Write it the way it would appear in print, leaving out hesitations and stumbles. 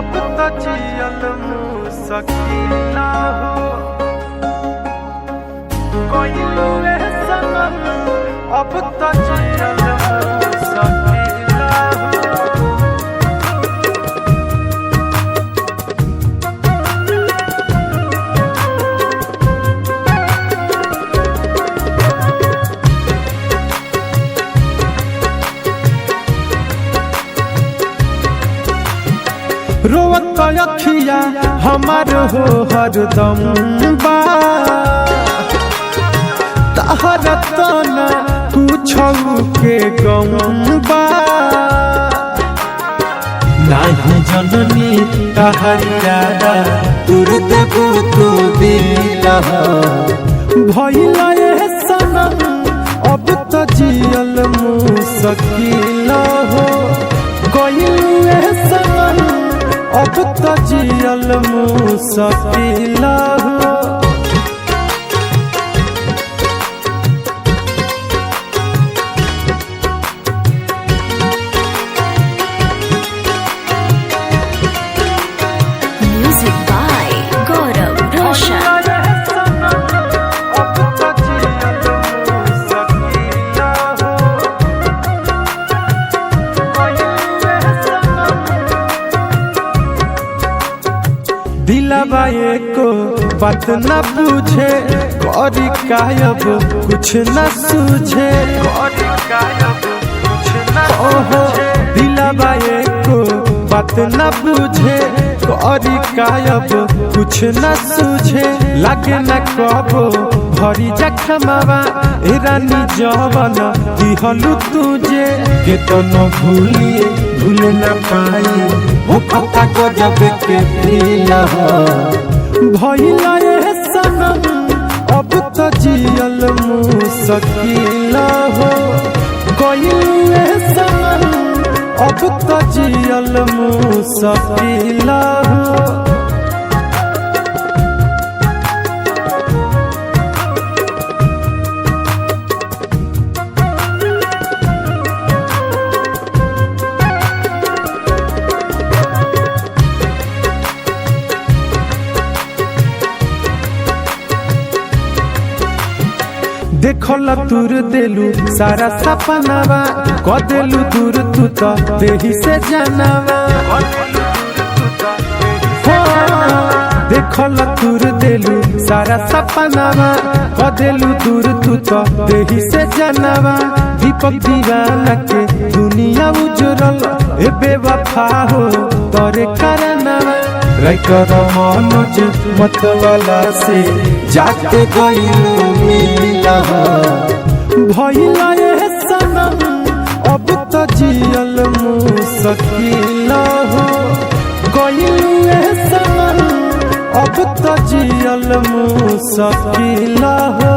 अब तो जियल मुश्किला हो कोइलू रे सनम अब तो जियल मुश्किला हो। रोवत अखिया हमार हो हरदम बा तहरा तना कुछौ के गम बा नाही जननी कहरिया तुर देबू तू दिला भइला ए सनम अब तो जियल मुश्किला हो गइलू ए सनम अब तो जियल मुश्किला हो। Music by Gaurav Roshan. दिलवा एको बात न पूछे करी कायब कुछ न सूझे ओहो दिलवा एको बात न पूछे करी कायब कुछ न सूझे लागे न कबो भरी जखमावा ए रानी जवन दिहलु तुझे के तो न भूलिए भूल न पाई वो पता को जब के पीला भइला ए सनम अब तो जियल मुश्किला हो गइलू ए सनम अब तो जियल मुश्किला हो। देखला तुर देलू सारा सपनावा क देलू दूर तू तो देही से जानवा देखला तुर देलू सारा सपनावा क देलू दूर तू तो देही से जानवा दीपक दीवाना के दुनिया उजरल ए बेवफा हो तोरे करनवा राइकर मनोज मतवाला से जाके गइलू मिला भइला ए सनम अब तो जियल मुश्किला हो गइलू ए सनम अब तो जियल मुश्किला हो।